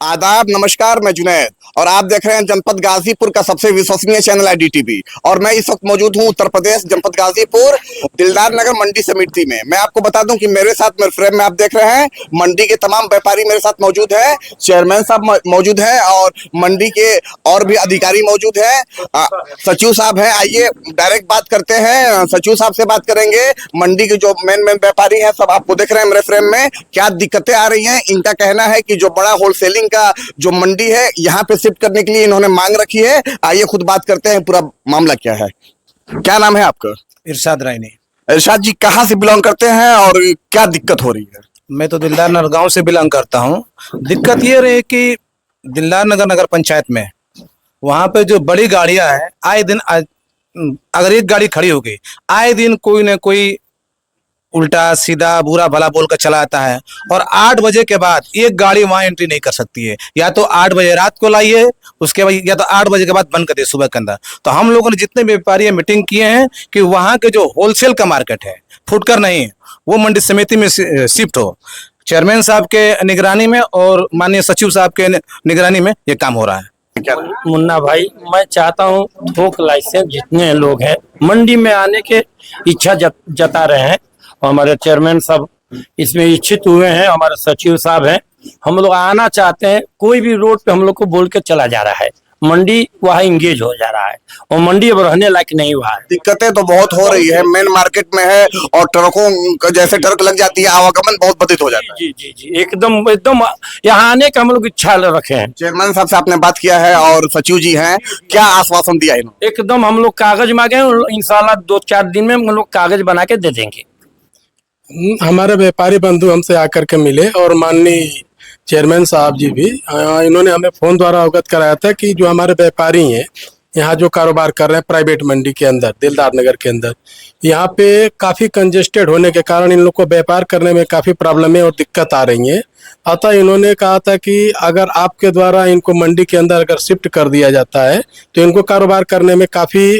आदाब, नमस्कार। मैं जुनैद और आप देख रहे हैं जनपद गाजीपुर का सबसे विश्वसनीय चैनल IDTV। और मैं इस वक्त मौजूद हूं उत्तर प्रदेश जनपद गाजीपुर दिलदार नगर मंडी समिति में। मैं आपको बता दूं कि मेरे साथ मेरे फ्रेम में आप देख रहे हैं मंडी के तमाम व्यापारी मेरे साथ मौजूद है, चेयरमैन साहब मौजूद है और मंडी के और भी अधिकारी मौजूद है, सचिव साहब है। आइए डायरेक्ट बात करते हैं, सचिव साहब से बात करेंगे। मंडी के जो मेन व्यापारी है सब आपको देख रहे हैं मेरे फ्रेम में, क्या दिक्कतें आ रही है। इनका कहना है कि जो बड़ा होलसेलिंग का जो मंडी है यहाँ पे शिफ्ट करने के लिए इन्होंने मांग रखी है। आइए खुद बात करते हैं पूरा मामला क्या है। क्या नाम है आपका? इरशाद रायनी। इरशाद जी कहाँ से बिलोंग करते हैं और क्या दिक्कत हो रही है? मैं तो दिलदार नगर गांव से बिलोंग करता हूँ। दिक्कत ये रही कि दिलदार नगर नगर पंचायत में वहां पे जो बड़ी गाड़ियां हैं, आए दिन अगर एक गाड़ी खड़ी हो गई, आए दिन कोई न कोई उल्टा सीधा बुरा भला बोल कर चला आता है। और 8 बजे के बाद एक गाड़ी वहां एंट्री नहीं कर सकती है। या तो 8 बजे रात को लाइए, उसके बाद या तो 8 बजे के बाद बंद कर दिए सुबह के अंदर। तो हम लोगों ने जितने व्यापारी मीटिंग किए हैं कि वहां के जो होलसेल का मार्केट है, फुटकर नहीं, वो मंडी समिति में शिफ्ट हो। चेयरमैन साहब के निगरानी में और माननीय सचिव साहब के निगरानी में ये काम हो रहा है। मुन्ना भाई, मैं चाहता हूँ थोक लाइसेंस जितने लोग हैं मंडी में आने के इच्छा जता रहे हैं, और हमारे चेयरमैन साहब इसमें इच्छित हुए हैं, हमारे सचिव साहब हैं। हम लोग आना चाहते हैं, कोई भी रोड पे हम लोग को बोल के चला जा रहा है, मंडी वहाँ इंगेज हो जा रहा है और मंडी अब रहने लायक नहीं हुआ है। दिक्कतें तो बहुत हो रही है, मेन मार्केट में है और ट्रकों जैसे ट्रक लग जाती है, आवागमन बहुत बाधित हो जाता है। जी जी जी, एकदम एकदम यहाँ आने का हम लोग इच्छा रखे हैं। चेयरमैन साहब से आपने बात किया है और सचिव जी हैं, क्या आश्वासन दिया इन्होंने? एकदम हम लोग कागज मांगे, इंशाल्लाह 2-4 दिन में हम लोग कागज बना के दे देंगे। हमारे व्यापारी बंधु हमसे आकर के मिले और माननीय चेयरमैन साहब जी भी इन्होंने हमें फोन द्वारा अवगत कराया था कि जो हमारे व्यापारी हैं यहाँ जो कारोबार कर रहे हैं प्राइवेट मंडी के अंदर, दिलदार नगर के अंदर, यहाँ पे काफ़ी कंजेस्टेड होने के कारण इन लोग को व्यापार करने में काफ़ी प्रॉब्लमें और दिक्कत आ रही हैं। अतः इन्होंने कहा था कि अगर आपके द्वारा इनको मंडी के अंदर अगर शिफ्ट कर दिया जाता है तो इनको कारोबार करने में काफ़ी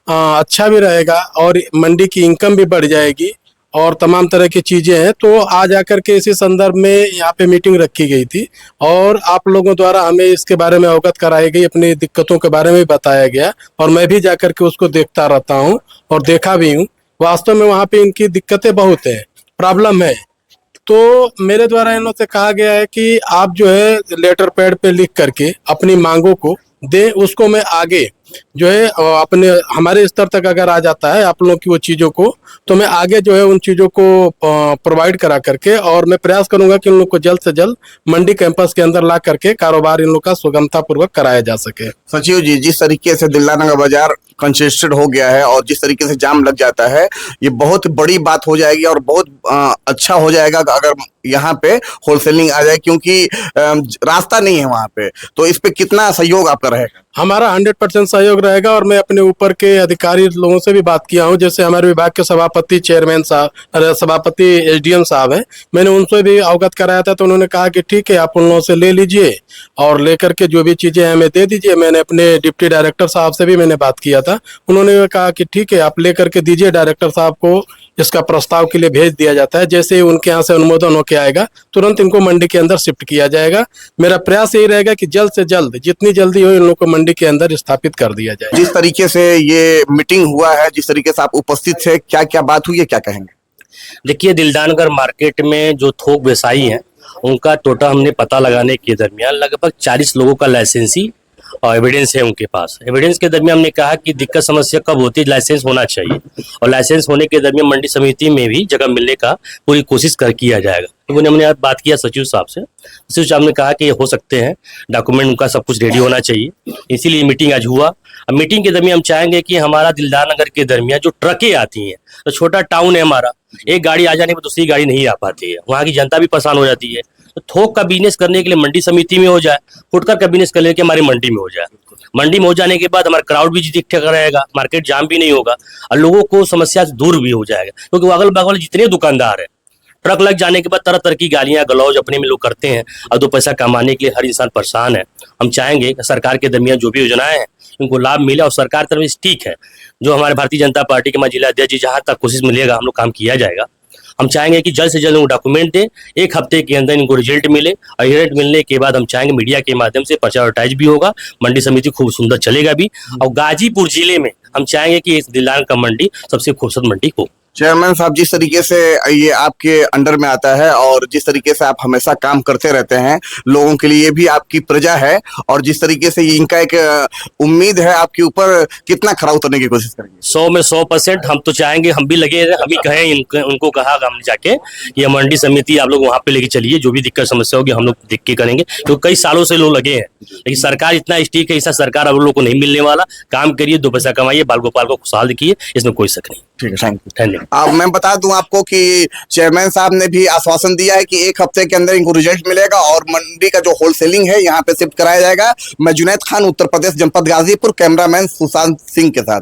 अच्छा भी रहेगा और मंडी की इनकम भी बढ़ जाएगी और तमाम तरह की चीज़ें हैं। तो आज आकर के इसी संदर्भ में यहाँ पे मीटिंग रखी गई थी और आप लोगों द्वारा हमें इसके बारे में अवगत कराई गई, अपनी दिक्कतों के बारे में भी बताया गया और मैं भी जाकर के उसको देखता रहता हूँ और देखा भी हूँ। वास्तव में वहाँ पे इनकी दिक्कतें बहुत है, प्रॉब्लम है। तो मेरे द्वारा इन्होंने कहा गया है कि आप जो है लेटर पैड पे लिख करके अपनी मांगों को दें, उसको मैं आगे जो है अपने हमारे स्तर तक अगर आ जाता है आप लोगों की वो चीज़ों को, तो मैं आगे जो है उन चीज़ों को प्रोवाइड करा करके और मैं प्रयास करूंगा कि उन लोग को जल्द से जल्द मंडी कैंपस के अंदर ला करके कारोबार इन लोग का सुगमता पूर्वक कराया जा सके। सचिव जी, जिस तरीके से दिलदार नगर बाजार कंजेस्टेड हो गया है और जिस तरीके से जाम लग जाता है, ये बहुत बड़ी बात हो जाएगी और बहुत अच्छा हो जाएगा अगर यहाँ पे होलसेलिंग आ जाए, क्योंकि रास्ता नहीं है वहाँ पे। तो इस पे कितना सहयोग आपका रहेगा? हमारा 100% सहयोग रहेगा और मैं अपने ऊपर के अधिकारी लोगों से भी बात किया हूं, जैसे हमारे विभाग के सभापति चेयरमैन साहब, सभापति SDM साहब हैं, मैंने उनसे भी अवगत कराया था। तो उन्होंने कहा कि ठीक है, आप उन लोगों से ले लीजिए और लेकर के जो भी चीज़ें हमें दे दीजिए। मैंने अपने डिप्टी डायरेक्टर साहब से भी मैंने बात किया था, उन्होंने कहा कि ठीक है आप लेकर के दीजिए, डायरेक्टर साहब को इसका प्रस्ताव के लिए भेज दिया जाता है। जैसे उनके यहाँ से अनुमोदन होकर आएगा तुरंत इनको मंडी के अंदर शिफ्ट किया जाएगा। मेरा प्रयास यही रहेगा कि जल्द से जल्द जितनी जल्दी हो इन लोगों को मंडी के अंदर स्थापित कर दिया जाए। जिस तरीके से ये मीटिंग हुआ है, जिस तरीके से आप उपस्थित थे, क्या क्या बात हुई है, क्या कहेंगे? देखिए, दिलदार नगर मार्केट में जो थोक व्यवसायी हैं उनका टोटल हमने पता लगाने के दरमियान लगभग 40 लोगों का लाइसेंसी और एविडेंस है उनके पास। एविडेंस के दरमियान हमने कहा कि दिक्कत समस्या कब होती है, लाइसेंस होना चाहिए और लाइसेंस होने के दरमियान मंडी समिति में भी जगह मिलने का पूरी कोशिश किया जाएगा। तो हमने बात किया सचिव साहब से, सचिव साहब ने कहा कि हो सकते हैं, डॉक्यूमेंट उनका सब कुछ रेडी होना चाहिए, इसीलिए मीटिंग आज हुआ। अब मीटिंग के दरमियान हम चाहेंगे कि हमारा दिलदार नगर के दरमियान जो ट्रकें आती हैं, तो छोटा टाउन है हमारा, एक गाड़ी आ जाने पर दूसरी गाड़ी नहीं आ पाती है, वहाँ की जनता भी परेशान हो जाती है। तो थोक का बिजनेस करने के लिए मंडी समिति में हो जाए, फुटकर का बिजनेस करने के हमारी मंडी में हो जाए। मंडी में हो जाने के बाद हमारा क्राउड भी ठीक ठाक रहेगा, मार्केट जाम भी नहीं होगा और लोगों को समस्या से दूर भी हो जाएगा। क्योंकि अगल बगल जितने दुकानदार हैं, ट्रक लग जाने के बाद तरह तरह की गालियां गलौज अपने में लोग करते हैं और 2 पैसा कमाने के लिए हर इंसान परेशान है। हम चाहेंगे कि सरकार के दरमियान जो भी योजनाएं हैं उनको लाभ मिले और सरकार तरफ ठीक है, जो हमारे भारतीय जनता पार्टी के जिला अध्यक्ष जी जहाँ तक कोशिश मिलेगा हम लोग काम किया जाएगा। हम चाहेंगे कि जल्द से जल्द उनको डॉक्यूमेंट दें, 1 हफ्ते के अंदर इनको रिजल्ट मिले, और रिजल्ट मिलने के बाद हम चाहेंगे मीडिया के माध्यम से प्रचार एडवर्टाइज भी होगा, मंडी समिति खूब सुंदर चलेगा भी, और गाजीपुर जिले में हम चाहेंगे कि इस दिलदार का मंडी सबसे खूबसूरत मंडी हो। चेयरमैन साहब, जिस तरीके से ये आपके अंडर में आता है और जिस तरीके से आप हमेशा काम करते रहते हैं, लोगों के लिए भी आपकी प्रजा है, और जिस तरीके से इनका एक उम्मीद है आपके ऊपर, कितना खरा उतरने की कोशिश करेंगे? 100 में 100% हम तो चाहेंगे, हम भी लगे हैं, हम ही कहें उनको कहा हमने जाके ये मंडी समिति आप लोग वहाँ पे लेके चलिए, जो भी दिक्कत समस्या होगी हम लोग देख के करेंगे, क्योंकि कई सालों से लोग लगे हैं, लेकिन सरकार इतना स्टिक है, ऐसा सरकार अब लोग को नहीं मिलने वाला। काम करिए, 2 पैसा कमाइए, बाल गोपाल को खुशहाल दिखिए, इसमें कोई शक नहीं। ठीक है, थैंक यू। धन्यवाद। अब मैं बता दूं आपको कि चेयरमैन साहब ने भी आश्वासन दिया है कि 1 हफ्ते के अंदर इनको रिजल्ट मिलेगा और मंडी का जो होलसेलिंग है यहाँ पे शिफ्ट कराया जाएगा। मैं जुनैद खान, उत्तर प्रदेश, जनपद गाजीपुर, कैमरामैन सुशांत सिंह के साथ।